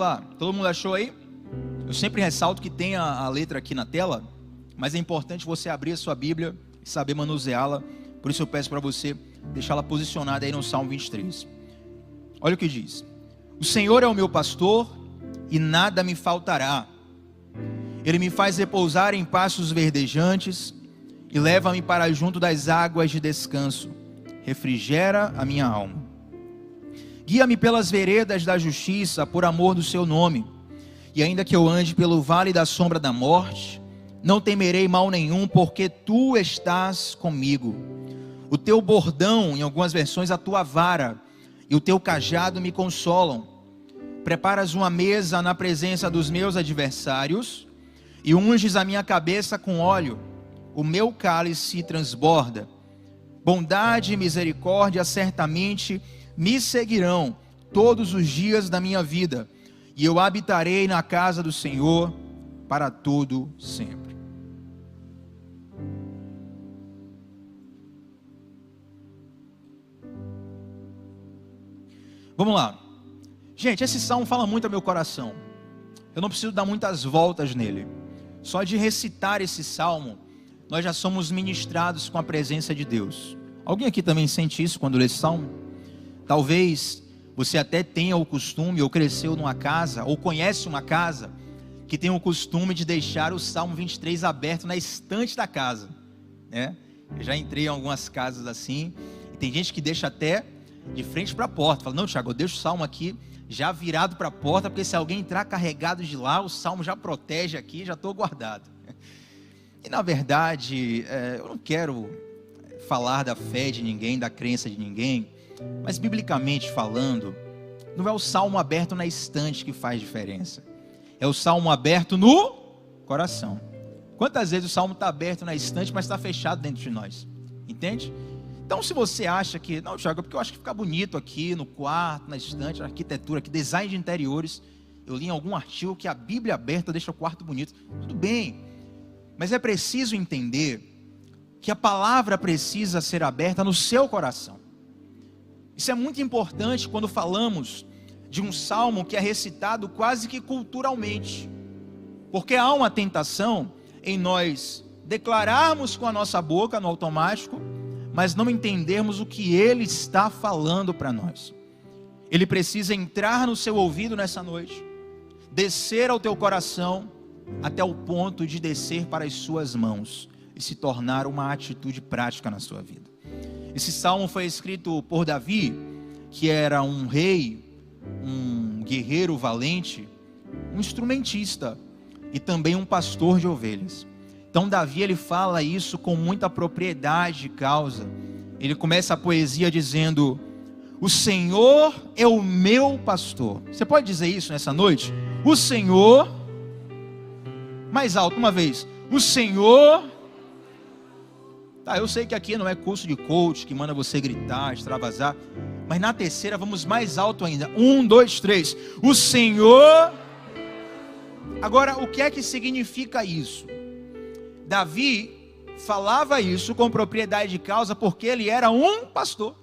lá. Todo mundo achou aí? Eu sempre ressalto que tem a letra aqui na tela, mas é importante você abrir a sua Bíblia e saber manuseá-la. Por isso eu peço para você deixá-la posicionada aí no Salmo 23. Olha o que diz: o Senhor é o meu pastor e nada me faltará. Ele me faz repousar em pastos verdejantes e leva-me para junto das águas de descanso. Refrigera a minha alma. Guia-me pelas veredas da justiça por amor do seu nome. E ainda que eu ande pelo vale da sombra da morte, não temerei mal nenhum, porque tu estás comigo. O teu bordão, em algumas versões, a tua vara e o teu cajado me consolam. Preparas uma mesa na presença dos meus adversários e unges a minha cabeça com óleo. O meu cálice transborda. Bondade e misericórdia certamente me seguirão todos os dias da minha vida, e eu habitarei na casa do Senhor para todo sempre. Vamos lá. Gente, esse salmo fala muito ao meu coração. Eu não preciso dar muitas voltas nele. Só de recitar esse salmo, nós já somos ministrados com a presença de Deus. Alguém aqui também sente isso quando lê esse salmo? Talvez você até tenha o costume, ou cresceu numa casa, ou conhece uma casa, que tem o costume de deixar o Salmo 23 aberto na estante da casa, né? Eu já entrei em algumas casas assim, e tem gente que deixa até de frente para a porta. Fala: não, Thiago, eu deixo o salmo aqui já virado para a porta, porque se alguém entrar carregado de lá, o salmo já protege aqui, já estou guardado. E na verdade, eu não quero falar da fé de ninguém, da crença de ninguém, mas biblicamente falando, não é o salmo aberto na estante que faz diferença, é o salmo aberto no coração. Quantas vezes o salmo está aberto na estante, mas está fechado dentro de nós? Entende? Então, se você acha que, não, Thiago, porque eu acho que fica bonito aqui no quarto, na estante, na arquitetura, que design de interiores, eu li em algum artigo que a Bíblia aberta deixa o quarto bonito. Tudo bem, mas é preciso entender que a palavra precisa ser aberta no seu coração. Isso é muito importante quando falamos de um salmo que é recitado quase que culturalmente, porque há uma tentação em nós declararmos com a nossa boca no automático, mas não entendermos o que ele está falando para nós. Ele precisa entrar no seu ouvido nessa noite, descer ao teu coração, até o ponto de descer para as suas mãos e se tornar uma atitude prática na sua vida. Esse salmo foi escrito por Davi, que era um rei, um guerreiro valente, um instrumentista e também um pastor de ovelhas. Então Davi, ele fala isso com muita propriedade de causa. Ele começa a poesia dizendo: o Senhor é o meu pastor. Você pode dizer isso nessa noite? O Senhor, mais alto uma vez, o Senhor. Tá, eu sei que aqui não é curso de coach que manda você gritar, extravasar, mas na terceira vamos mais alto ainda. 1, 2, 3. O Senhor. Agora, o que é que significa isso? Davi falava isso com propriedade de causa porque ele era um pastor.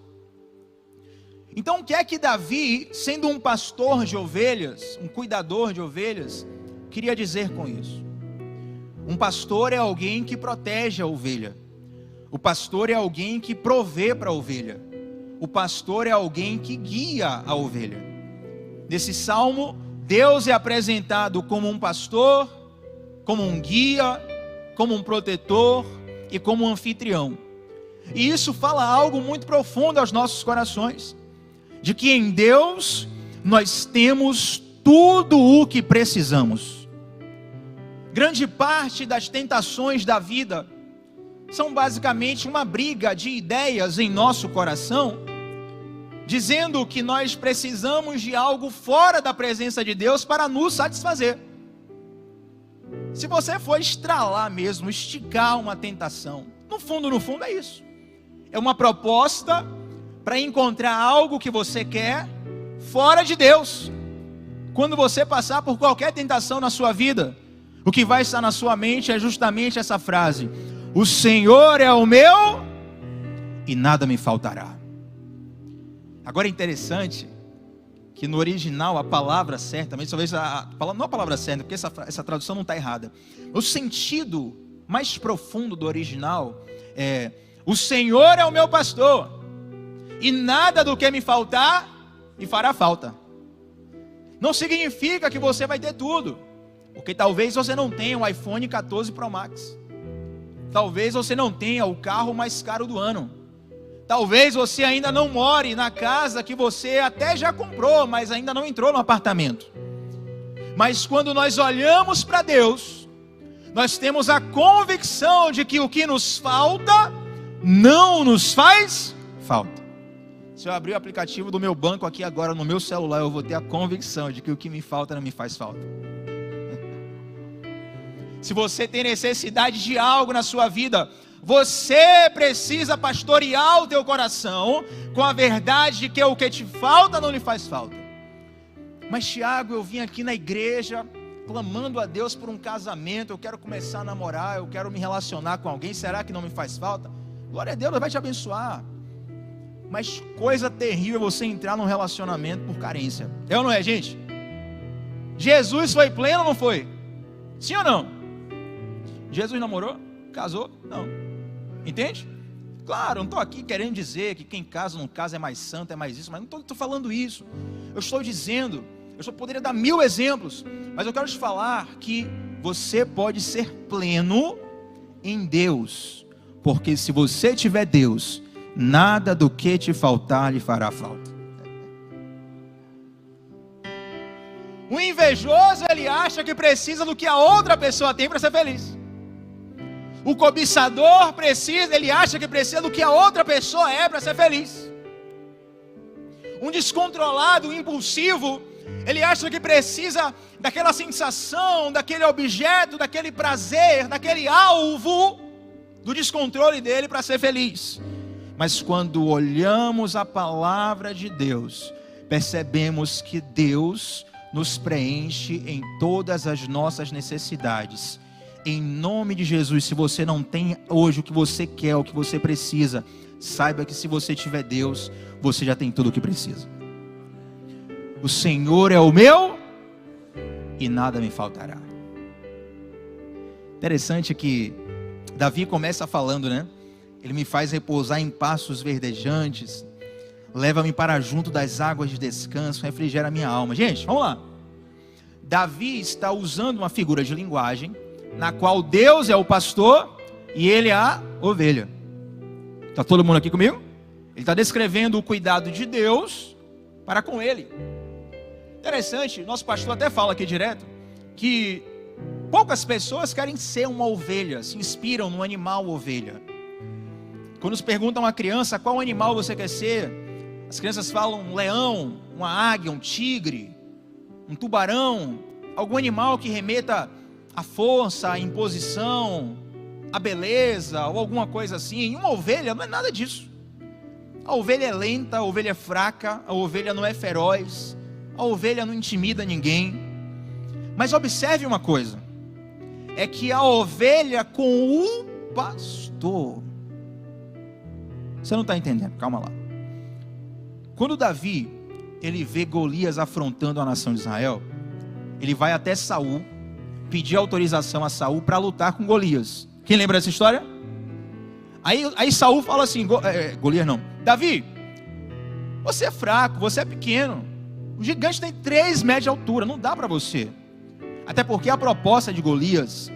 Então, o que é que Davi, sendo um pastor de ovelhas, um cuidador de ovelhas, queria dizer com isso? Um pastor é alguém que protege a ovelha. O pastor é alguém que provê para a ovelha. O pastor é alguém que guia a ovelha. Nesse salmo, Deus é apresentado como um pastor, como um guia, como um protetor e como um anfitrião. E isso fala algo muito profundo aos nossos corações, de que em Deus nós temos tudo o que precisamos. Grande parte das tentações da vida são basicamente uma briga de ideias em nosso coração, dizendo que nós precisamos de algo fora da presença de Deus para nos satisfazer. Se você for estralar mesmo, esticar uma tentação, no fundo é isso. É uma proposta para encontrar algo que você quer fora de Deus. Quando você passar por qualquer tentação na sua vida, o que vai estar na sua mente é justamente essa frase: o Senhor é o meu e nada me faltará. Agora é interessante que no original a palavra certa, mas talvez não a palavra certa, porque essa tradução não está errada. O sentido mais profundo do original é: o Senhor é o meu pastor, e nada do que me faltar, me fará falta. Não significa que você vai ter tudo, porque talvez você não tenha o iPhone 14 Pro Max, talvez você não tenha o carro mais caro do ano, talvez você ainda não more na casa que você até já comprou, mas ainda não entrou no apartamento. Mas quando nós olhamos para Deus, nós temos a convicção de que o que nos falta, não nos faz falta. Se eu abrir o aplicativo do meu banco aqui agora no meu celular, eu vou ter a convicção de que o que me falta não me faz falta. Se você tem necessidade de algo na sua vida, você precisa pastorear o teu coração com a verdade de que o que te falta não lhe faz falta. Mas Tiago, eu vim aqui na igreja clamando a Deus por um casamento, eu quero começar a namorar, eu quero me relacionar com alguém, será que não me faz falta? Glória a Deus, Deus vai te abençoar. Mas coisa terrível é você entrar num relacionamento por carência. É ou não é, gente? Jesus foi pleno ou não foi? Sim ou não? Jesus namorou? Casou? Não. Entende? Claro, não estou aqui querendo dizer que quem casa ou não casa é mais santo, é mais isso, mas não estou falando isso. Eu estou dizendo, eu só poderia dar 1000 exemplos, mas eu quero te falar que você pode ser pleno em Deus, porque se você tiver Deus, nada do que te faltar lhe fará falta. O invejoso, ele acha que precisa do que a outra pessoa tem para ser feliz. O cobiçador ele acha que precisa do que a outra pessoa é para ser feliz. Um descontrolado, impulsivo, ele acha que precisa daquela sensação, daquele objeto, daquele prazer, daquele alvo do descontrole dele para ser feliz. Mas quando olhamos a palavra de Deus, percebemos que Deus nos preenche em todas as nossas necessidades. Em nome de Jesus, se você não tem hoje o que você quer, o que você precisa, saiba que se você tiver Deus, você já tem tudo o que precisa. O Senhor é o meu e nada me faltará. Interessante que Davi começa falando, né? Ele me faz repousar em pastos verdejantes, leva-me para junto das águas de descanso, refrigera minha alma. Gente, vamos lá. Davi está usando uma figura de linguagem na qual Deus é o pastor e ele é a ovelha. Está todo mundo aqui comigo? Ele está descrevendo o cuidado de Deus para com ele. Interessante, nosso pastor até fala aqui direto que poucas pessoas querem ser uma ovelha, se inspiram no animal ovelha. Quando nos perguntam a criança qual animal você quer ser, as crianças falam um leão, uma águia, um tigre, um tubarão, algum animal que remeta à força, à imposição, à beleza ou alguma coisa assim. E uma ovelha não é nada disso. A ovelha é lenta, a ovelha é fraca, a ovelha não é feroz, a ovelha não intimida ninguém. Mas observe uma coisa, é que a ovelha com o pastor, você não está entendendo, calma lá. Quando Davi, ele vê Golias afrontando a nação de Israel, ele vai até Saul, pedir autorização a Saul para lutar com Golias. Quem lembra dessa história? Aí Saul fala assim, Golias não, Davi, você é fraco, você é pequeno, o gigante tem 3 metros de altura, não dá para você. Até porque a proposta de Golias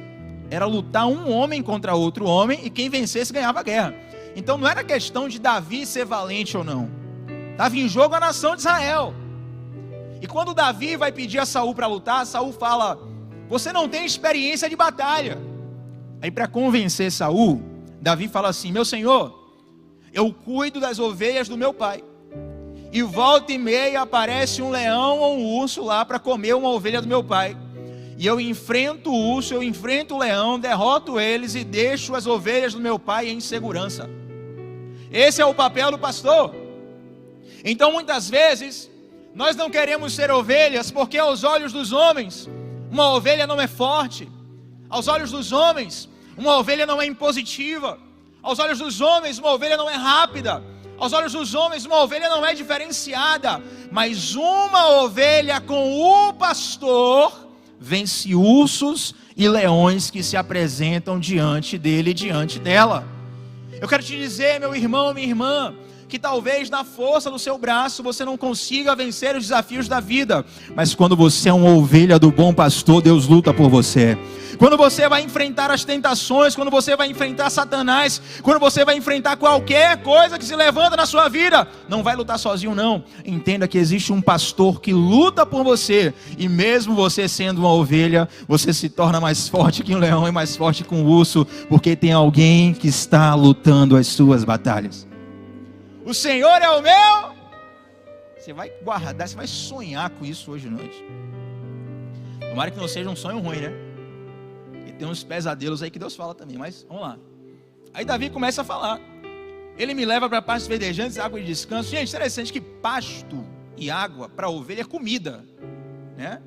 era lutar um homem contra outro homem, e quem vencesse ganhava a guerra. Então não era questão de Davi ser valente ou não, estava em jogo a nação de Israel. E quando Davi vai pedir a Saul para lutar, Saul fala, você não tem experiência de batalha. Aí para convencer Saul, Davi fala assim, meu senhor, eu cuido das ovelhas do meu pai, e volta e meia aparece um leão ou um urso lá para comer uma ovelha do meu pai, e eu enfrento o urso, eu enfrento o leão, derroto eles e deixo as ovelhas do meu pai em segurança. Esse é o papel do pastor. Então muitas vezes nós não queremos ser ovelhas porque aos olhos dos homens uma ovelha não é forte, aos olhos dos homens uma ovelha não é impositiva, aos olhos dos homens uma ovelha não é rápida, Aos olhos dos homens, uma ovelha não é diferenciada, mas uma ovelha com o pastor vence ursos e leões que se apresentam diante dele e diante dela. Eu quero te dizer, meu irmão, minha irmã, que talvez na força do seu braço você não consiga vencer os desafios da vida, mas quando você é uma ovelha do bom pastor, Deus luta por você. Quando você vai enfrentar as tentações, quando você vai enfrentar Satanás, quando você vai enfrentar qualquer coisa que se levanta na sua vida, não vai lutar sozinho não. Entenda que existe um pastor que luta por você, e mesmo você sendo uma ovelha, você se torna mais forte que um leão e mais forte que um urso, porque tem alguém que está lutando as suas batalhas. O Senhor é o meu. Você vai guardar, você vai sonhar com isso hoje à noite. Tomara que não seja um sonho ruim, né? E tem uns pesadelos aí que Deus fala também, mas vamos lá. Aí Davi começa a falar. Ele me leva para pastos verdejantes, água de descanso. Gente, interessante que pasto e água para ovelha é comida, né?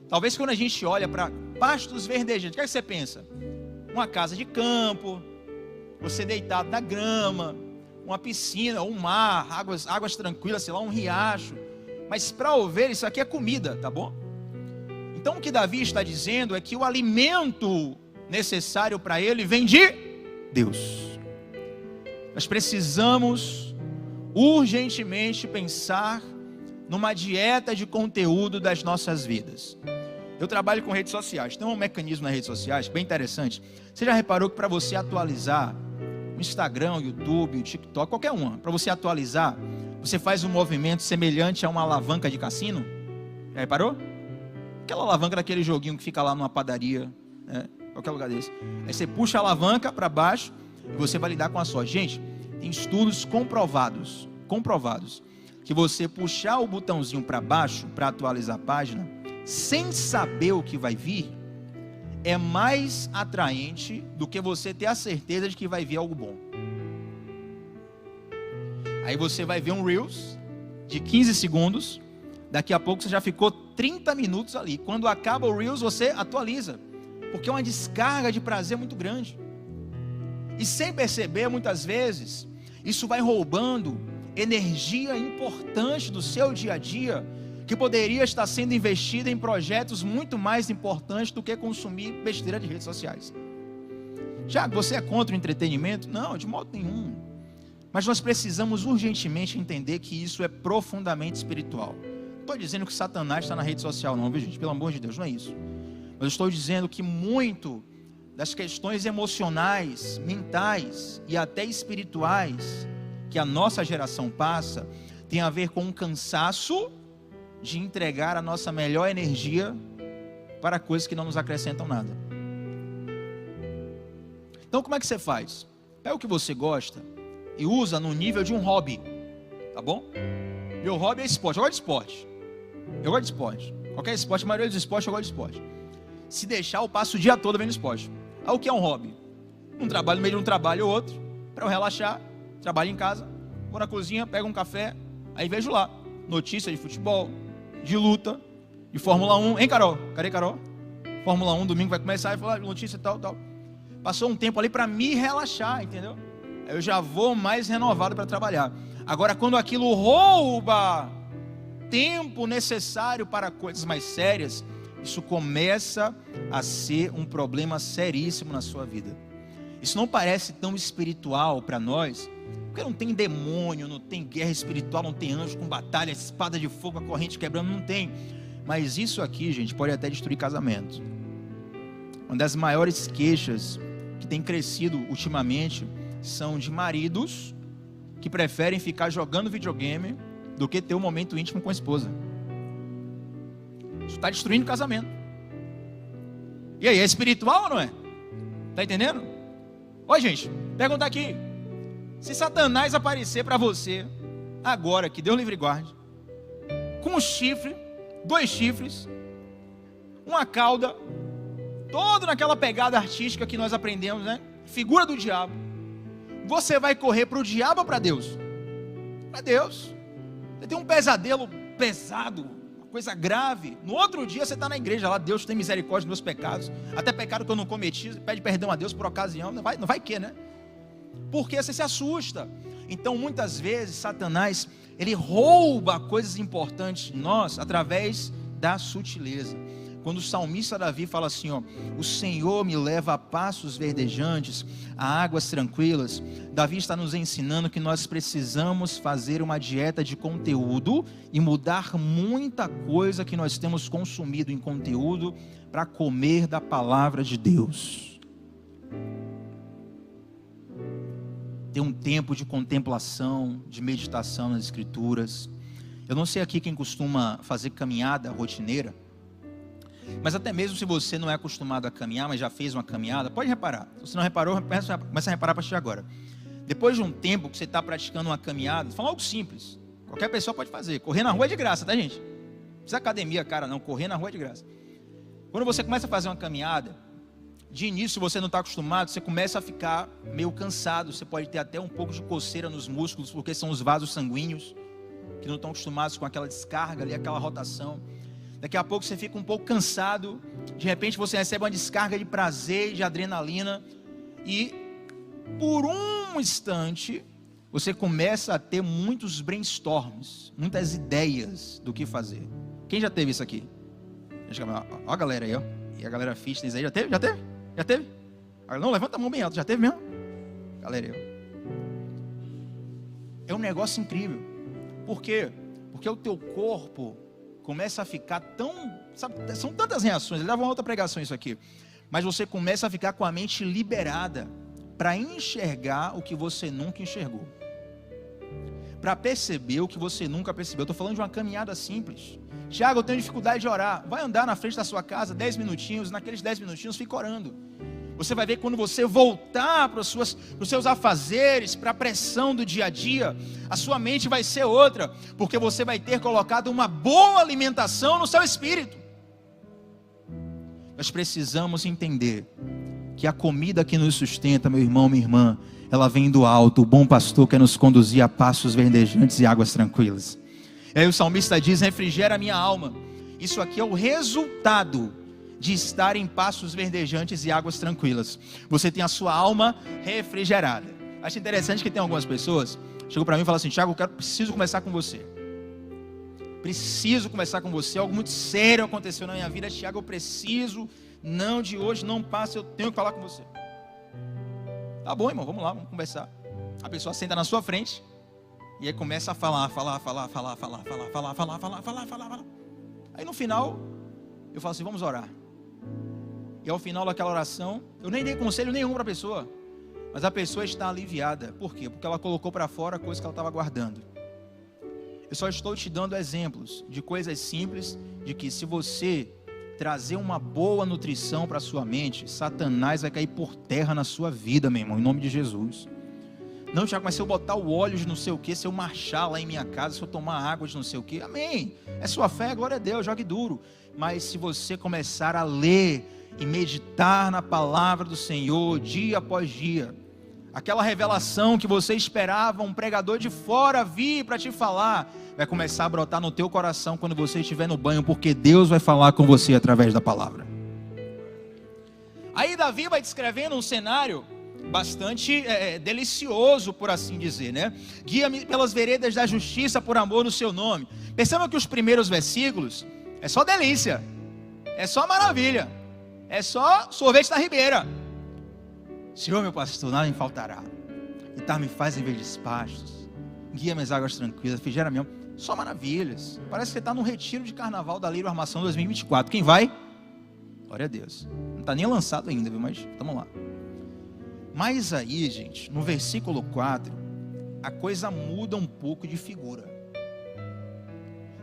Talvez quando a gente olha para pastos verdejantes, o que é que você pensa? Uma casa de campo, você deitado na grama, uma piscina, um mar, águas tranquilas, sei lá, um riacho. Mas para ovelha isso aqui é comida, tá bom? Então o que Davi está dizendo é que o alimento necessário para ele vem de Deus. Nós precisamos urgentemente pensar numa dieta de conteúdo das nossas vidas. Eu trabalho com redes sociais, tem um mecanismo nas redes sociais bem interessante. Você já reparou que para você atualizar o Instagram, o YouTube, o TikTok, qualquer uma, para você atualizar, você faz um movimento semelhante a uma alavanca de cassino? Já reparou? Aquela alavanca daquele joguinho que fica lá numa padaria, né? Qualquer lugar desse. Aí você puxa a alavanca para baixo e você vai lidar com a sorte. Gente, tem estudos comprovados, que você puxar o botãozinho para baixo para atualizar a página, sem saber o que vai vir, é mais atraente do que você ter a certeza de que vai vir algo bom. Aí você vai ver um Reels de 15 segundos, daqui a pouco você já ficou 30 minutos ali. Quando acaba o Reels, você atualiza, porque é uma descarga de prazer muito grande. E sem perceber, muitas vezes, isso vai roubando energia importante do seu dia a dia, que poderia estar sendo investida em projetos muito mais importantes do que consumir besteira de redes sociais. Já você é contra o entretenimento? Não, de modo nenhum. Mas nós precisamos urgentemente entender que isso é profundamente espiritual. Não estou dizendo que Satanás está na rede social não, viu gente? Pelo amor de Deus, não é isso. Mas eu estou dizendo que muito das questões emocionais, mentais e até espirituais que a nossa geração passa, tem a ver com um cansaço de entregar a nossa melhor energia para coisas que não nos acrescentam nada. Então como é que você faz? Pega o que você gosta e usa no nível de um hobby, tá bom? Meu hobby é esporte, eu gosto de esporte. Qualquer esporte, a maioria dos esportes eu gosto de esporte. Se deixar, eu passo o dia todo vendo esporte. Aí o que é um hobby? Um trabalho no meio de um trabalho ou outro, para eu relaxar, trabalho em casa, vou na cozinha, pego um café, aí vejo lá, notícia de futebol, de luta, de Fórmula 1, hein Carol? Cadê Carol? Fórmula 1, domingo vai começar e falar notícia tal. Passou um tempo ali para me relaxar, entendeu? Aí eu já vou mais renovado para trabalhar. Agora quando aquilo rouba tempo necessário para coisas mais sérias, isso começa a ser um problema seríssimo na sua vida. Isso não parece tão espiritual para nós, porque não tem demônio, não tem guerra espiritual, não tem anjo com batalha, espada de fogo, a corrente quebrando, não tem. Mas isso aqui, gente, pode até destruir casamento. Uma das maiores queixas que tem crescido ultimamente são de maridos que preferem ficar jogando videogame do que ter um momento íntimo com a esposa. Isso está destruindo o casamento. E aí, é espiritual ou não é? Está entendendo? Oi, gente, pergunta aqui. Se Satanás aparecer para você, agora que Deus livre e guarde, com um chifre, 2 chifres, uma cauda, todo naquela pegada artística que nós aprendemos, né? Figura do diabo. Você vai correr para o diabo ou para Deus? Para Deus. Você tem um pesadelo pesado, uma coisa grave. No outro dia você está na igreja lá, Deus tem misericórdia dos meus pecados, até pecado que eu não cometi, pede perdão a Deus por ocasião, não vai que, né? Porque você se assusta. Então, muitas vezes, Satanás, ele rouba coisas importantes de nós através da sutileza. Quando o salmista Davi fala assim, ó, o Senhor me leva a passos verdejantes, a águas tranquilas, Davi está nos ensinando que nós precisamos fazer uma dieta de conteúdo e mudar muita coisa que nós temos consumido em conteúdo para comer da palavra de Deus. Ter um tempo de contemplação, de meditação nas Escrituras. Eu não sei aqui quem costuma fazer caminhada rotineira, mas até mesmo se você não é acostumado a caminhar, mas já fez uma caminhada, pode reparar. Se você não reparou, começa a reparar a partir de agora. Depois de um tempo que você está praticando uma caminhada, fala algo simples, qualquer pessoa pode fazer. Correr na rua é de graça, tá, gente? Não precisa academia, cara, não. Correr na rua é de graça. Quando você começa a fazer uma caminhada, de início você não está acostumado, você começa a ficar meio cansado, você pode ter até um pouco de coceira nos músculos, porque são os vasos sanguíneos que não estão acostumados com aquela descarga ali, aquela rotação. Daqui a pouco você fica um pouco cansado, de repente você recebe uma descarga de prazer, de adrenalina, e por um instante você começa a ter muitos brainstorms, muitas ideias do que fazer. Quem já teve isso aqui? Ó a galera aí, ó. E a galera fitness aí, já teve? Já teve? Já teve? Não, levanta a mão bem alto, já teve mesmo? Galera aí, ó. É um negócio incrível. Por quê? Porque o teu corpo começa a ficar tão... Sabe, são tantas reações, ele dava uma outra pregação isso aqui. Mas você começa a ficar com a mente liberada para enxergar o que você nunca enxergou. Para perceber o que você nunca percebeu. Eu estou falando de uma caminhada simples. Tiago, eu tenho dificuldade de orar. Vai andar na frente da sua casa 10 minutinhos, naqueles 10 minutinhos fica orando. Você vai ver quando você voltar para os seus afazeres, para a pressão do dia a dia, a sua mente vai ser outra, porque você vai ter colocado uma boa alimentação no seu espírito. Nós precisamos entender que a comida que nos sustenta, meu irmão, minha irmã, ela vem do alto. O bom pastor quer nos conduzir a passos verdejantes e águas tranquilas. E aí o salmista diz, refrigera a minha alma. Isso aqui é o resultado de estar em passos verdejantes e águas tranquilas. Você tem a sua alma refrigerada. Acho interessante que tem algumas pessoas chegam para mim e falam assim, Tiago, preciso começar com você. Preciso começar com você. Algo muito sério aconteceu na minha vida, Tiago, eu preciso. Não, de hoje não passa, eu tenho que falar com você. Tá bom, irmão, vamos lá, vamos conversar. A pessoa senta na sua frente e aí começa a falar. Aí no final eu falo assim, vamos orar. E ao final daquela oração, eu nem dei conselho nenhum para a pessoa, mas a pessoa está aliviada. Por quê? Porque ela colocou para fora a coisa que ela estava guardando. Eu só estou te dando exemplos de coisas simples, de que se você trazer uma boa nutrição para a sua mente, Satanás vai cair por terra na sua vida, meu irmão, em nome de Jesus. Não, Tiago, mas se eu botar o óleo de não sei o que, se eu marchar lá em minha casa, se eu tomar água de não sei o que, amém, é sua fé, glória a Deus, jogue duro. Mas se você começar a ler e meditar na palavra do Senhor, dia após dia, aquela revelação que você esperava um pregador de fora vir para te falar, vai começar a brotar no teu coração quando você estiver no banho, porque Deus vai falar com você através da palavra. Aí Davi vai descrevendo um cenário bastante delicioso, por assim dizer, né? Guia-me pelas veredas da justiça por amor do seu nome. Percebam que os primeiros versículos é só delícia, é só maravilha, é só sorvete da ribeira. Senhor meu pastor, nada me faltará, e me faz em verdes pastos, guia-me as águas tranquilas, refrigera minha alma. Só maravilhas. Parece que você está no retiro de carnaval da Lírio Armação 2024. Quem vai? Glória a Deus. Não está nem lançado ainda, viu? Mas estamos lá. Mas aí, gente, no versículo 4, a coisa muda um pouco de figura.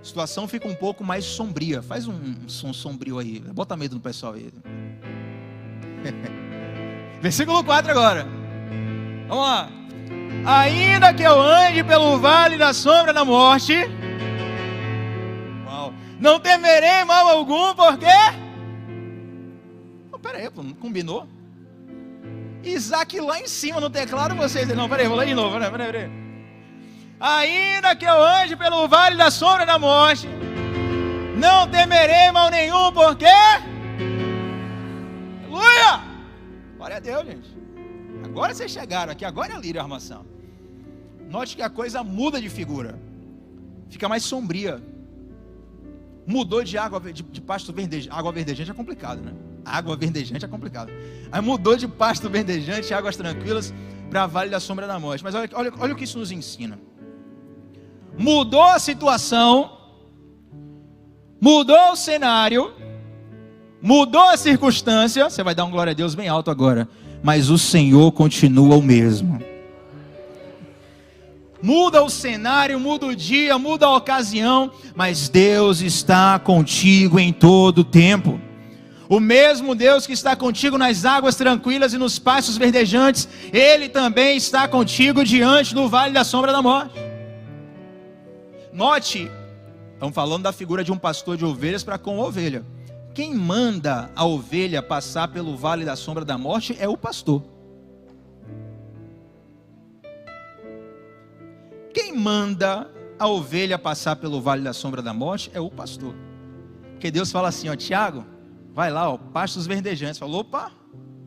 A situação fica um pouco mais sombria. Faz um som sombrio aí. Bota medo no pessoal aí. Versículo 4 agora. Vamos lá. Ainda que eu ande pelo vale da sombra da morte, não temerei mal algum, porque... Pera aí, não combinou? Isaac lá em cima no teclado, vocês... Não, peraí, vou ler de novo, peraí. Ainda que eu ande pelo vale da sombra da morte, não temerei mal nenhum, porque... Aleluia! Glória a Deus, gente. Agora vocês chegaram aqui, agora é a Lírio Armação. Note que a coisa muda de figura, fica mais sombria. Mudou de água de pasto verdejante. Água verdejante é complicado, né? Água verdejante é complicado. Aí mudou de pasto verdejante, águas tranquilas, para Vale da Sombra da Morte. Mas olha o que isso nos ensina. Mudou a situação, mudou o cenário, mudou a circunstância. Você vai dar um glória a Deus bem alto agora. Mas o Senhor continua o mesmo. Muda o cenário, muda o dia, muda a ocasião, mas Deus está contigo em todo o tempo. O mesmo Deus que está contigo nas águas tranquilas e nos pastos verdejantes, Ele também está contigo diante do vale da sombra da morte. Note, estamos falando da figura de um pastor de ovelhas para com a ovelha. Quem manda a ovelha passar pelo vale da sombra da morte é o pastor. Quem manda a ovelha passar pelo vale da sombra da morte é o pastor. Porque Deus fala assim, ó, Tiago, vai lá, ó, pastos verdejantes. Falou, opa,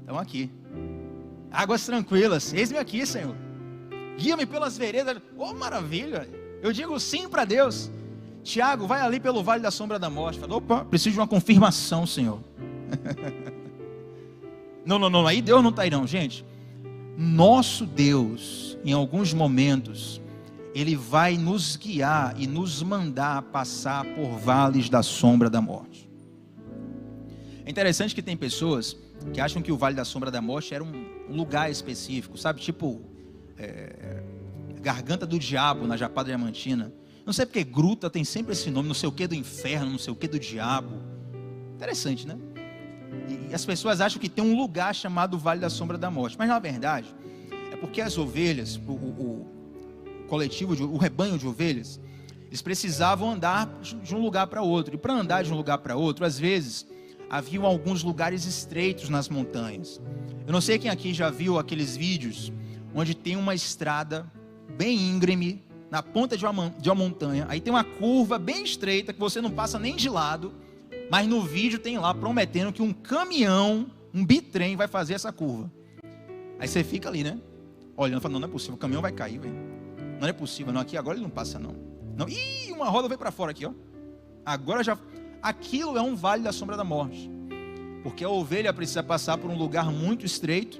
estamos aqui. Águas tranquilas, eis-me aqui, Senhor. Guia-me pelas veredas. Oh, maravilha. Eu digo sim para Deus. Tiago, vai ali pelo vale da sombra da morte. Falou, opa, preciso de uma confirmação, Senhor. Não, aí Deus não está aí não, gente. Nosso Deus, em alguns momentos, Ele vai nos guiar e nos mandar passar por vales da sombra da morte. É interessante que tem pessoas que acham que o vale da sombra da morte era um lugar específico, sabe? Tipo, Garganta do Diabo, na Chapada Diamantina. Não sei porque gruta tem sempre esse nome, não sei o que do inferno, não sei o que do diabo. Interessante, né? E as pessoas acham que tem um lugar chamado Vale da Sombra da Morte. Mas na verdade, é porque as ovelhas, o rebanho de ovelhas, eles precisavam andar de um lugar para outro. E para andar de um lugar para outro, às vezes, haviam alguns lugares estreitos nas montanhas. Eu não sei quem aqui já viu aqueles vídeos onde tem uma estrada bem íngreme, na ponta de uma montanha, aí tem uma curva bem estreita, que você não passa nem de lado, mas no vídeo tem lá prometendo que um caminhão, um bitrem vai fazer essa curva. Aí você fica ali, né? Olhando, falando, não é possível, o caminhão vai cair, velho. Não é possível, não, aqui agora ele não passa não. Ih, uma roda veio para fora aqui, ó. Agora já, aquilo é um vale da sombra da morte. Porque a ovelha precisa passar por um lugar muito estreito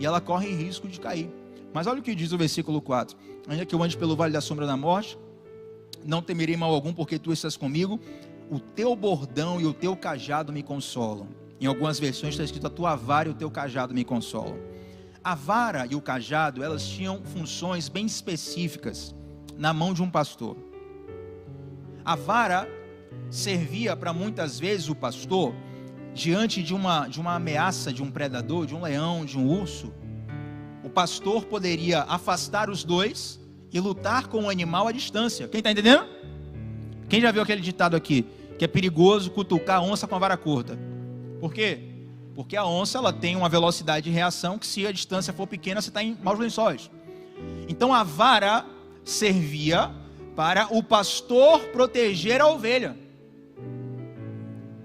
e ela corre risco de cair. Mas olha o que diz o versículo 4. Ainda que eu ande pelo vale da sombra da morte, não temerei mal algum, porque tu estás comigo. O teu bordão e o teu cajado me consolam. Em algumas versões está escrito, a tua vara e o teu cajado me consolam. A vara e o cajado, elas tinham funções bem específicas na mão de um pastor. A vara servia para muitas vezes o pastor, diante de uma ameaça de um predador, de um leão, de um urso, o pastor poderia afastar os dois e lutar com o animal à distância. Quem está entendendo? Quem já viu aquele ditado aqui, que é perigoso cutucar a onça com a vara curta? Por quê? Porque a onça, ela tem uma velocidade de reação que, se a distância for pequena, você está em maus lençóis. Então a vara servia para o pastor proteger a ovelha.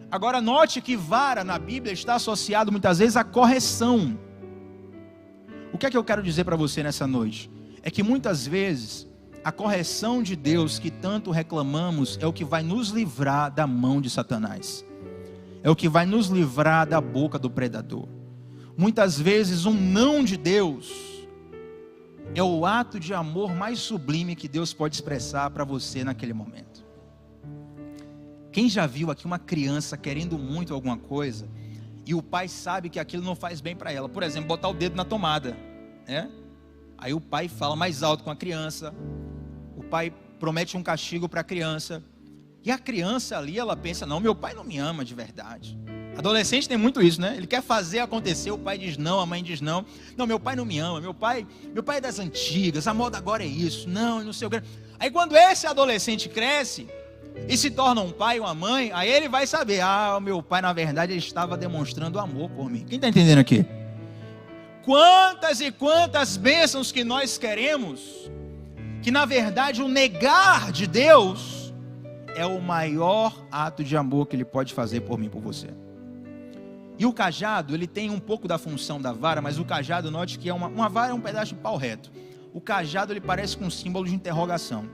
Agora note que vara na Bíblia está associado muitas vezes à correção. O que é que eu quero dizer para você nessa noite? É que muitas vezes a correção de Deus que tanto reclamamos é o que vai nos livrar da mão de Satanás. É o que vai nos livrar da boca do predador. Muitas vezes um não de Deus é o ato de amor mais sublime que Deus pode expressar para você naquele momento. Quem já viu aqui uma criança querendo muito alguma coisa e o pai sabe que aquilo não faz bem para ela? Por exemplo, botar o dedo na tomada, né? Aí o pai fala mais alto com a criança, o pai promete um castigo para a criança, e a criança ali, ela pensa, não, meu pai não me ama de verdade. Adolescente tem muito isso, né? Ele quer fazer acontecer, o pai diz não, a mãe diz não. Não, meu pai não me ama, meu pai é das antigas, a moda agora é isso, não sei o que. Aí quando esse adolescente cresce e se torna um pai ou uma mãe, aí ele vai saber, o meu pai na verdade ele estava demonstrando amor por mim. Quem está entendendo aqui? Quantas e quantas bênçãos que nós queremos, que na verdade o negar de Deus é o maior ato de amor que Ele pode fazer por mim e por você. E o cajado, ele tem um pouco da função da vara, mas o cajado, note que uma vara é um pedaço de pau reto. o cajado ele parece com um símbolo de interrogação.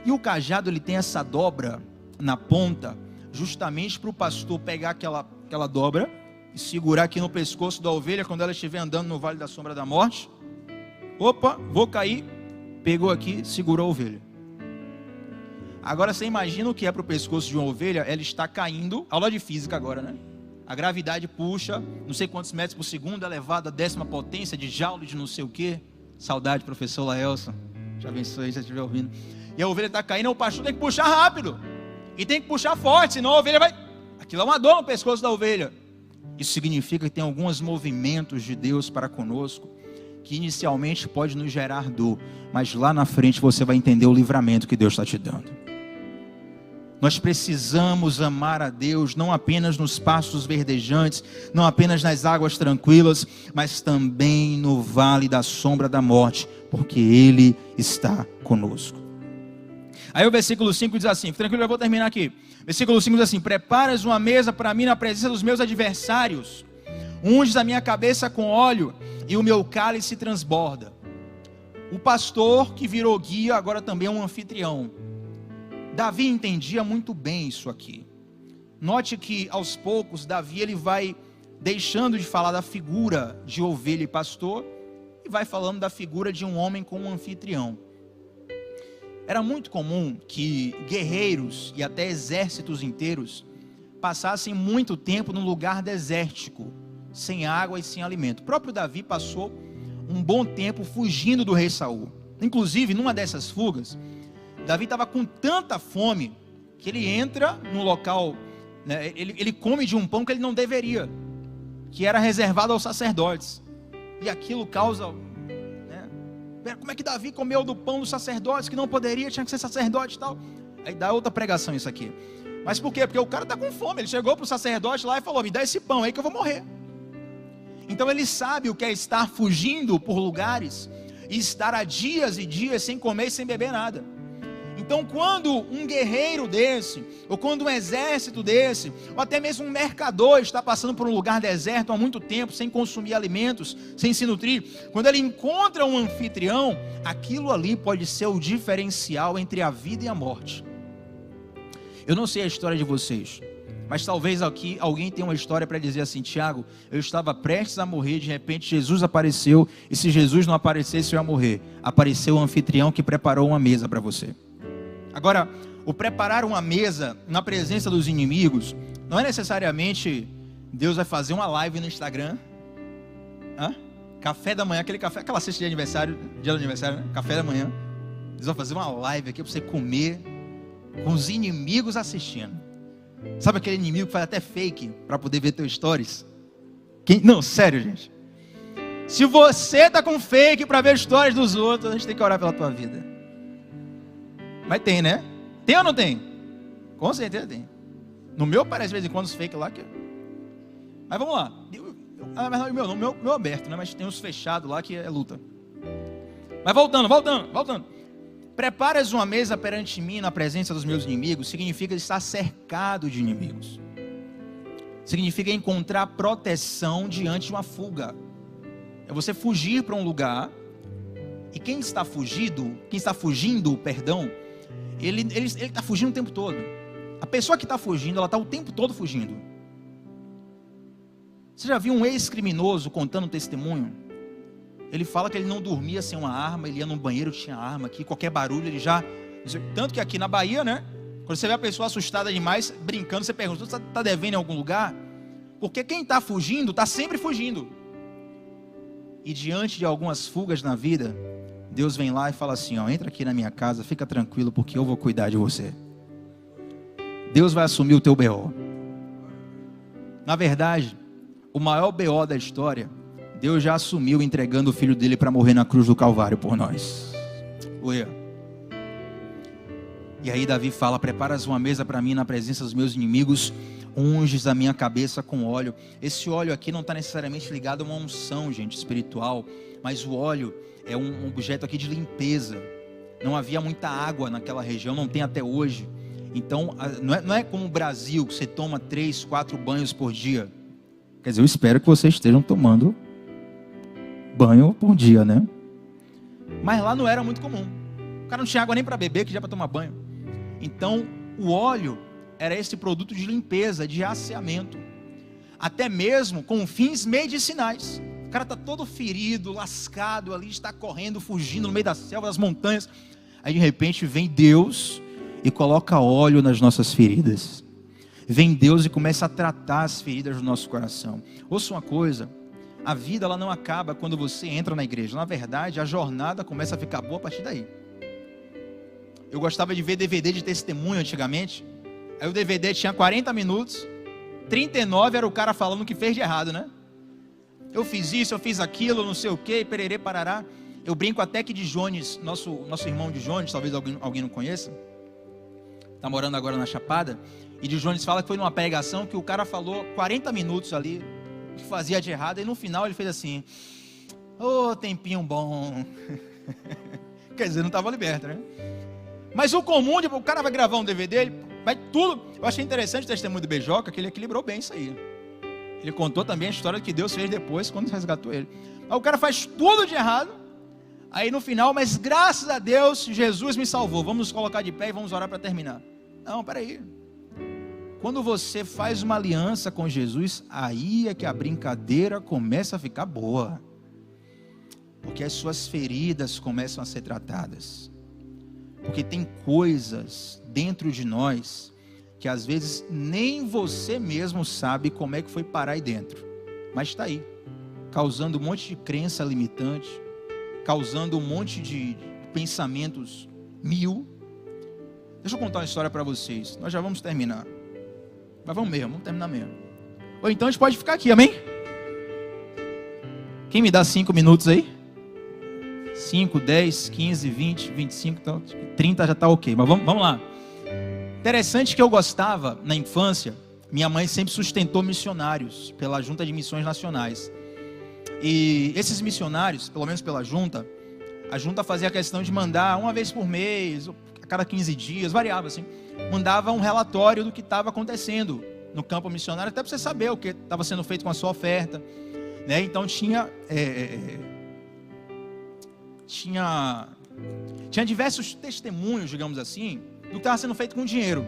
E o cajado ele tem essa dobra na ponta, justamente para o pastor pegar aquela dobra e segurar aqui no pescoço da ovelha quando ela estiver andando no vale da sombra da morte. Opa, vou cair. Pegou aqui, segurou a ovelha. Agora você imagina o que é para o pescoço de uma ovelha, ela está caindo, aula de física agora, né? A gravidade puxa, não sei quantos metros por segundo, elevado à 10ª potência de joule de não sei o que. Saudade, professor Laelson. Já abençoe aí se você estiver ouvindo. E a ovelha está caindo, o pastor tem que puxar rápido. E tem que puxar forte, senão a ovelha vai... Aquilo é uma dor no pescoço da ovelha. Isso significa que tem alguns movimentos de Deus para conosco, que inicialmente pode nos gerar dor, mas lá na frente você vai entender o livramento que Deus está te dando. Nós precisamos amar a Deus, não apenas nos pastos verdejantes, não apenas nas águas tranquilas, mas também no vale da sombra da morte, porque Ele está conosco. Aí o versículo 5 diz assim, tranquilo, eu vou terminar aqui. Versículo 5 diz assim: preparas uma mesa para mim na presença dos meus adversários, unges a minha cabeça com óleo e o meu cálice transborda. O pastor que virou guia agora também é um anfitrião. Davi entendia muito bem isso aqui. Note que aos poucos Davi ele vai deixando de falar da figura de ovelha e pastor e vai falando da figura de um homem como um anfitrião. Era muito comum que guerreiros e até exércitos inteiros passassem muito tempo num lugar desértico, sem água e sem alimento. O próprio Davi passou um bom tempo fugindo do rei Saul. Inclusive, numa dessas fugas, Davi estava com tanta fome que ele entra no local, né, ele come de um pão que ele não deveria, que era reservado aos sacerdotes. E aquilo causa, né, como é que Davi comeu do pão dos sacerdotes, que não poderia, tinha que ser sacerdote e tal. Aí dá outra pregação isso aqui. Mas por quê? Porque o cara está com fome. Ele chegou para o sacerdote lá e falou: me dá esse pão aí que eu vou morrer. Então ele sabe o que é estar fugindo por lugares e estar há dias e dias sem comer e sem beber nada. Então quando um guerreiro desse, ou quando um exército desse, ou até mesmo um mercador está passando por um lugar deserto há muito tempo, sem consumir alimentos, sem se nutrir, quando ele encontra um anfitrião, aquilo ali pode ser o diferencial entre a vida e a morte. Eu não sei a história de vocês, mas talvez aqui alguém tenha uma história para dizer assim: Tiago, eu estava prestes a morrer, de repente Jesus apareceu, e se Jesus não aparecesse eu ia morrer. Apareceu o anfitrião que preparou uma mesa para você. Agora, o preparar uma mesa na presença dos inimigos, não é necessariamente Deus vai fazer uma live no Instagram, café da manhã, aquela cesta de aniversário, dia do aniversário, né? Café da manhã, Deus vai fazer uma live aqui para você comer, com os inimigos assistindo. Sabe aquele inimigo que faz até fake para poder ver teus stories? Não, sério, gente. Se você tá com fake para ver stories dos outros, a gente tem que orar pela tua vida. Mas tem, né? Tem ou não tem? Com certeza tem. No meu parece de vez em quando os fake lá que... Mas vamos lá. O meu aberto, né? Mas tem uns fechados lá que é luta. Mas voltando. Preparas uma mesa perante mim na presença dos meus inimigos, significa estar cercado de inimigos. Significa encontrar proteção diante de uma fuga. É você fugir para um lugar, e quem está fugindo, ele está fugindo o tempo todo. A pessoa que está fugindo, ela está o tempo todo fugindo. Você já viu um ex-criminoso contando um testemunho? Ele fala que ele não dormia sem uma arma, ele ia no banheiro, tinha arma aqui, qualquer barulho ele já... Tanto que aqui na Bahia, né? Quando você vê a pessoa assustada demais, brincando, você pergunta: você está devendo em algum lugar? Porque quem está fugindo, está sempre fugindo. E diante de algumas fugas na vida, Deus vem lá e fala assim: entra aqui na minha casa, fica tranquilo, porque eu vou cuidar de você. Deus vai assumir o teu BO. Na verdade, o maior BO da história, Deus já assumiu entregando o filho dele para morrer na cruz do Calvário por nós. E aí Davi fala: preparas uma mesa para mim na presença dos meus inimigos, unges a minha cabeça com óleo. Esse óleo aqui não está necessariamente ligado a uma unção, gente, espiritual, mas o óleo é um objeto aqui de limpeza. Não havia muita água naquela região, não tem até hoje. Então não é como o Brasil, que você toma 3, 4 banhos por dia. Quer dizer, eu espero que vocês estejam tomando banho por dia, né? Mas lá não era muito comum. O cara não tinha água nem para beber, que já para tomar banho. Então, o óleo era esse produto de limpeza, de asseamento. Até mesmo com fins medicinais. O cara está todo ferido, lascado ali, está correndo, fugindo no meio da selva, das montanhas. Aí de repente vem Deus e coloca óleo nas nossas feridas. Vem Deus e começa a tratar as feridas do nosso coração. Ouça uma coisa, a vida ela não acaba quando você entra na igreja. Na verdade, a jornada começa a ficar boa a partir daí. Eu gostava de ver DVD de testemunho antigamente. Aí o DVD tinha 40 minutos, 39 era o cara falando o que fez de errado, né? Eu fiz isso, eu fiz aquilo, não sei o que, pererê, parará. Eu brinco até que de Jones, nosso irmão de Jones, talvez alguém não conheça, está morando agora na Chapada, e de Jones fala que foi numa pregação que o cara falou 40 minutos ali, que fazia de errado, e no final ele fez assim, ô, tempinho bom. Quer dizer, não estava liberto, né? Mas o comum, o cara vai gravar um DVD, ele vai tudo. Eu achei interessante o testemunho do Beijoca, que ele equilibrou bem isso aí. Ele contou também a história que Deus fez depois, quando resgatou ele. Aí o cara faz tudo de errado, aí no final, mas graças a Deus, Jesus me salvou. Vamos nos colocar de pé e vamos orar para terminar. Não, peraí. Quando você faz uma aliança com Jesus, aí é que a brincadeira começa a ficar boa. Porque as suas feridas começam a ser tratadas. Porque tem coisas dentro de nós que às vezes nem você mesmo sabe como é que foi parar aí dentro. Mas está aí, causando um monte de crença limitante, causando um monte de pensamentos mil. Deixa eu contar uma história para vocês. Nós já vamos terminar. Mas vamos terminar mesmo. Ou então a gente pode ficar aqui, amém? Quem me dá 5 minutos aí? 5, 10, 15, 20, 25, então, 30 já está ok. Mas vamos lá. Interessante que eu gostava, na infância, minha mãe sempre sustentou missionários pela Junta de Missões Nacionais. E esses missionários, pelo menos pela Junta, a Junta fazia a questão de mandar uma vez por mês, a cada 15 dias, variava assim, mandava um relatório do que estava acontecendo no campo missionário, até para você saber o que estava sendo feito com a sua oferta, né? Então tinha diversos testemunhos, digamos assim, do que estava sendo feito com dinheiro.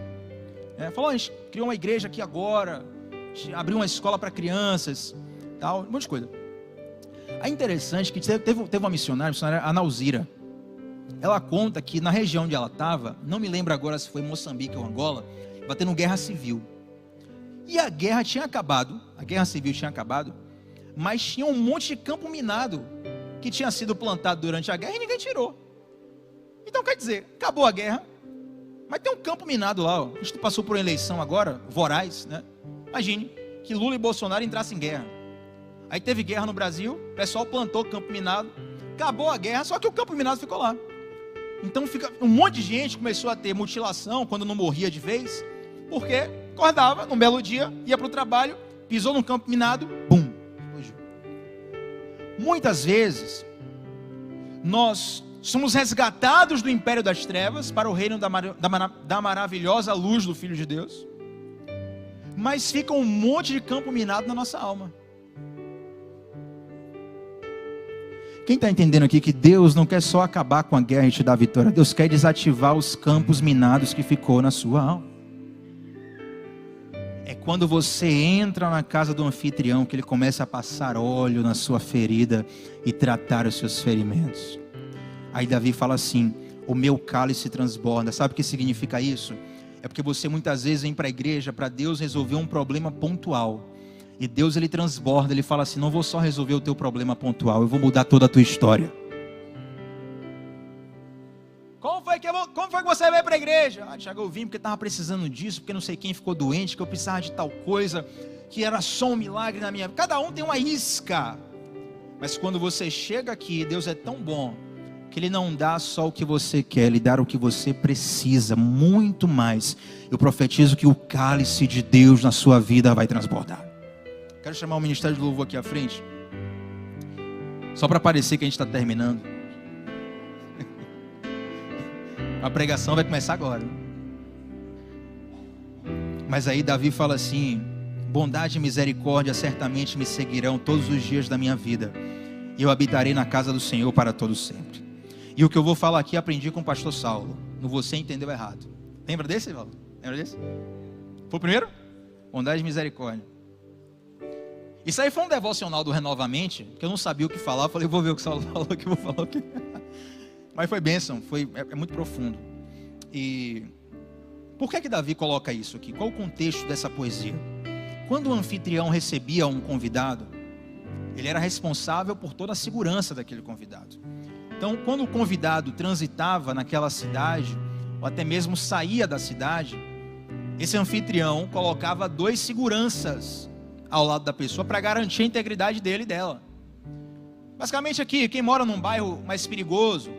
Falou, a gente criou uma igreja aqui agora, abriu uma escola para crianças, tal, um monte de coisa. É interessante que teve uma missionária, a missionária Analzira. Ela conta que na região onde ela estava, não me lembro agora se foi Moçambique ou Angola, estava tendo guerra civil. E a guerra tinha acabado, a guerra civil tinha acabado, mas tinha um monte de campo minado que tinha sido plantado durante a guerra e ninguém tirou. Então quer dizer, acabou a guerra, mas tem um campo minado lá, ó. A gente passou por uma eleição agora, voraz, né? Imagine que Lula e Bolsonaro entrassem em guerra. Aí teve guerra no Brasil, o pessoal plantou campo minado, acabou a guerra, só que o campo minado ficou lá. Então um monte de gente começou a ter mutilação quando não morria de vez, porque acordava num belo dia, ia para o trabalho, pisou no campo minado, bum, fugiu. Muitas vezes nós somos resgatados do império das trevas para o reino da maravilhosa luz do Filho de Deus, mas fica um monte de campo minado na nossa alma. Quem está entendendo aqui que Deus não quer só acabar com a guerra e te dar vitória, Deus quer desativar os campos minados que ficou na sua alma. É quando você entra na casa do anfitrião que ele começa a passar óleo na sua ferida e tratar os seus ferimentos. Aí Davi fala assim, o meu cálice transborda. Sabe o que significa isso? É porque você muitas vezes vem para a igreja para Deus resolver um problema pontual. E Deus ele transborda, ele fala assim, não vou só resolver o teu problema pontual, eu vou mudar toda a tua história. Como foi que você veio para a igreja? Tiago, eu vim porque estava precisando disso, porque não sei quem ficou doente, que eu precisava de tal coisa, que era só um milagre na minha vida. Cada um tem uma isca. Mas quando você chega aqui, Deus é tão bom, que Ele não dá só o que você quer, Ele dá o que você precisa, muito mais. Eu profetizo que o cálice de Deus na sua vida vai transbordar. Quero chamar o Ministério de Louvor aqui à frente, só para parecer que a gente está terminando. A pregação vai começar agora. Mas aí Davi fala assim, bondade e misericórdia certamente me seguirão todos os dias da minha vida, e eu habitarei na casa do Senhor para todo sempre. E o que eu vou falar aqui aprendi com o pastor Saulo. No Você Entendeu Errado. Lembra desse, Paulo? Lembra desse? Foi o primeiro? Bondade e misericórdia. Isso aí foi um devocional do Renovamente, que eu não sabia o que falar. Eu falei, vou ver o que o Saulo falou, que eu vou falar o que. Mas foi bênção, é muito profundo. E por que Davi coloca isso aqui? Qual o contexto dessa poesia? Quando o anfitrião recebia um convidado, ele era responsável por toda a segurança daquele convidado. Então, quando o convidado transitava naquela cidade, ou até mesmo saía da cidade, esse anfitrião colocava 2 seguranças ao lado da pessoa para garantir a integridade dele e dela. Basicamente aqui, quem mora num bairro mais perigoso,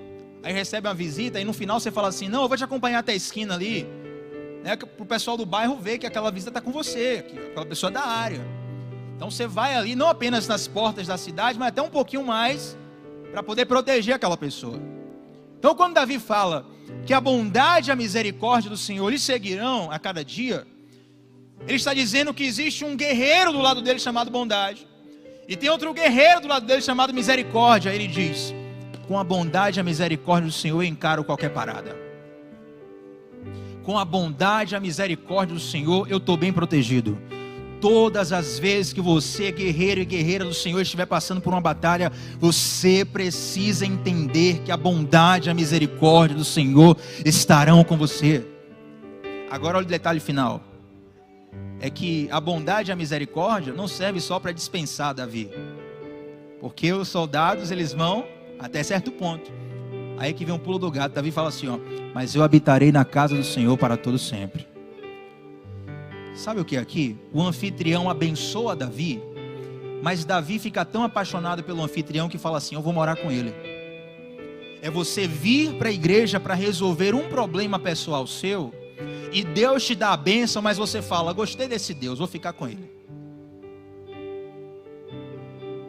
aí recebe uma visita e no final você fala assim, não, eu vou te acompanhar até a esquina ali, né, para o pessoal do bairro ver que aquela visita está com você, que aquela pessoa é da área. Então você vai ali, não apenas nas portas da cidade, mas até um pouquinho mais, para poder proteger aquela pessoa. Então quando Davi fala que a bondade e a misericórdia do Senhor lhe seguirão a cada dia, ele está dizendo que existe um guerreiro do lado dele chamado bondade, e tem outro guerreiro do lado dele chamado misericórdia. Ele diz, com a bondade e a misericórdia do Senhor eu encaro qualquer parada. Com a bondade e a misericórdia do Senhor eu estou bem protegido. Todas as vezes que você, guerreiro e guerreira do Senhor, estiver passando por uma batalha, você precisa entender que a bondade e a misericórdia do Senhor estarão com você. Agora olha o detalhe final. É que a bondade e a misericórdia não serve só para dispensar Davi. Porque os soldados, eles vão até certo ponto. Aí que vem um pulo do gato. Davi fala assim, ó, mas eu habitarei na casa do Senhor para todo sempre. Sabe o que é aqui? O anfitrião abençoa Davi, mas Davi fica tão apaixonado pelo anfitrião que fala assim, eu vou morar com ele. É você vir para a igreja para resolver um problema pessoal seu, e Deus te dá a bênção, mas você fala, gostei desse Deus, vou ficar com ele.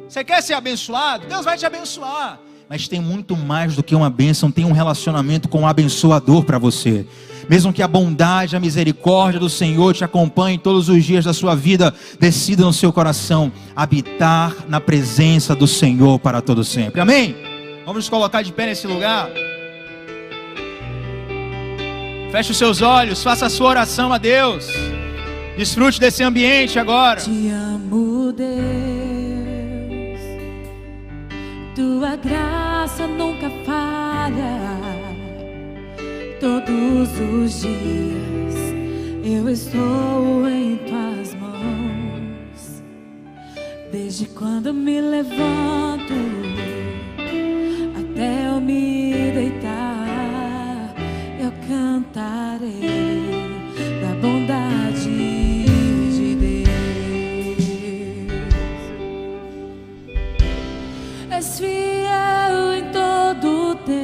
Você quer ser abençoado? Deus vai te abençoar. Mas tem muito mais do que uma bênção, tem um relacionamento com o abençoador para você. Mesmo que a bondade, a misericórdia do Senhor te acompanhe todos os dias da sua vida, decida no seu coração habitar na presença do Senhor para todo sempre. Amém? Vamos nos colocar de pé nesse lugar. Feche os seus olhos, faça a sua oração a Deus. Desfrute desse ambiente agora. Te amo, Deus. Tua graça nunca falha. Todos os dias eu estou em tuas mãos. Desde quando me levanto até eu me deitar, eu cantarei da bondade de Deus. És fiel em todo o tempo.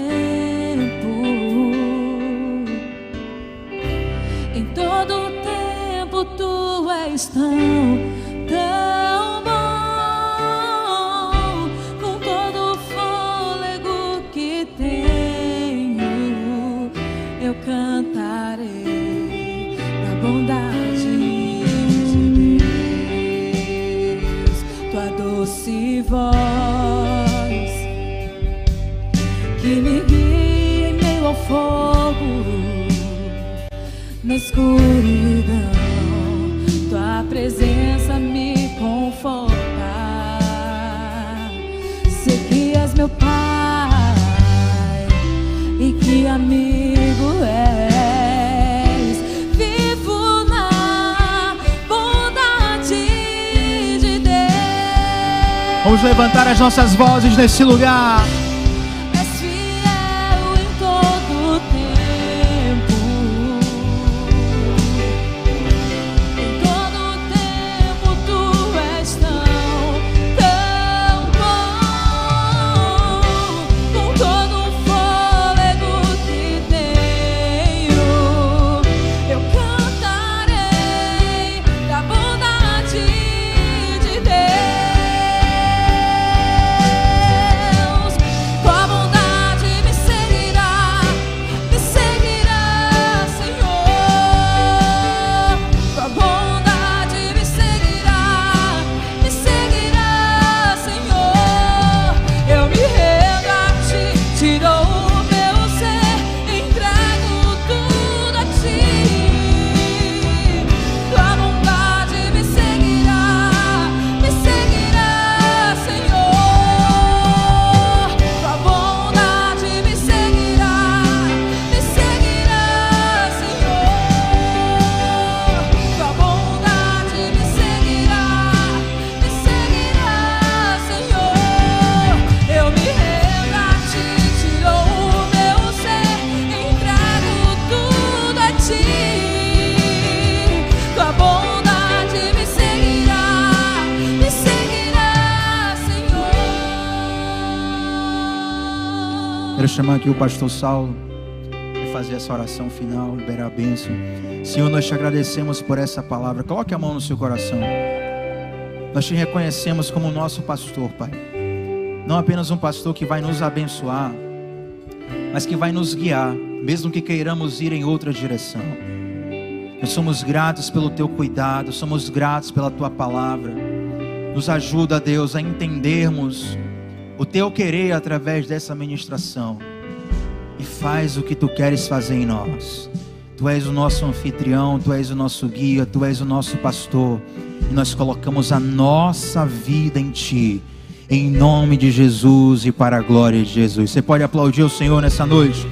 Em todo o tempo tu és tão bom. Com todo o fôlego que tenho, eu cantarei da bondade de Deus. Tua doce voz que me guia em meio ao fogo, na escuridão, tua presença me conforta. Sei que és meu Pai e que amigo és. Vivo na bondade de Deus. Vamos levantar as nossas vozes nesse lugar. Quero chamar aqui o pastor Saulo e fazer essa oração final, liberar a bênção. Senhor, nós te agradecemos por essa palavra. Coloque a mão no seu coração. Nós te reconhecemos como nosso pastor, Pai. Não apenas um pastor que vai nos abençoar, mas que vai nos guiar, mesmo que queiramos ir em outra direção. Nós somos gratos pelo teu cuidado, somos gratos pela tua palavra. Nos ajuda, Deus, a entendermos o teu querer através dessa ministração. E faz o que tu queres fazer em nós. Tu és o nosso anfitrião, tu és o nosso guia, tu és o nosso pastor. E nós colocamos a nossa vida em ti, em nome de Jesus e para a glória de Jesus. Você pode aplaudir o Senhor nessa noite?